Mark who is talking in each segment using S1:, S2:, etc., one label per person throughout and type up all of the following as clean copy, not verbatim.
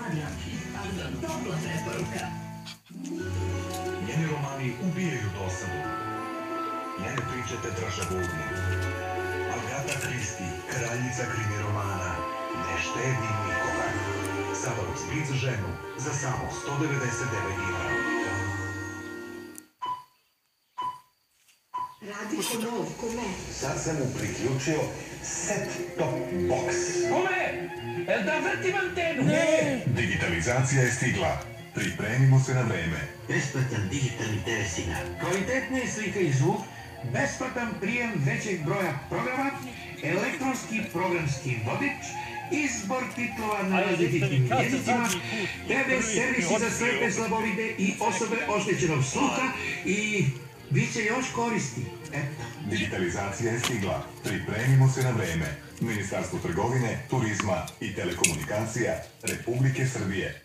S1: Romana ali vam topla preporuka.
S2: Njeni romani ubijaju dosadu. Njene priče te drže budnim. Agatha Christie, kraljica krimi romana, ne štedi nikoga. Sada uzbit za ženu za samo 199 dinara.
S1: Radiš u nov, kome?
S2: Sad sam mu priključio set-top box.
S3: Kome? Da vrtim antenu?
S2: Ne! Digitalizacija je stigla. Pripremimo se na vreme.
S4: Besplatan digitalni TV signal.
S3: Kvalitetnije slika i zvuk, besplatan prijem većeg broja programa, elektronski programski vodič, izbor titlova na različitim jezicima, TV servisi za slepe, slabovide i osobe oštećenog sluha i bit će još koristi. Eto.
S2: Digitalizacija je stigla. Pripremimo se na vreme. Ministarstvo trgovine, turizma i telekomunikacija Republike Srbije.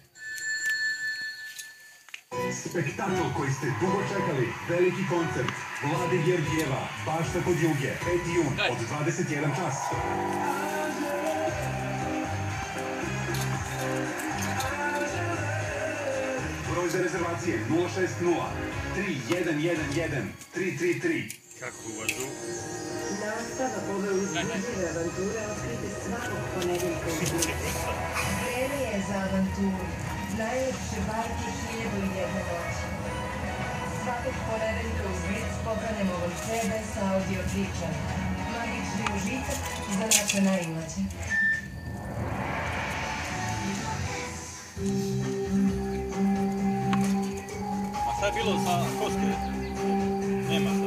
S5: Spektakl koji ste dugo čekali, veliki koncert Vlade Georgijeva, Bašta kod Juge, 5. jun od 21 čas. Broj za rezervacije 060 3111 333.
S6: Kako uvažu?
S1: Nastava ove uzbudljive avanture otkrite svakog ponedeljka u Budu. Vreme je za avanturu. Najlepše bajke 1001 noći. Svakog ponedeljka uz Blic poklanjamo vam CD sa audio pričama. Magični užitak za naše najmlađe.
S6: A šta je bilo sa Koske? Nema.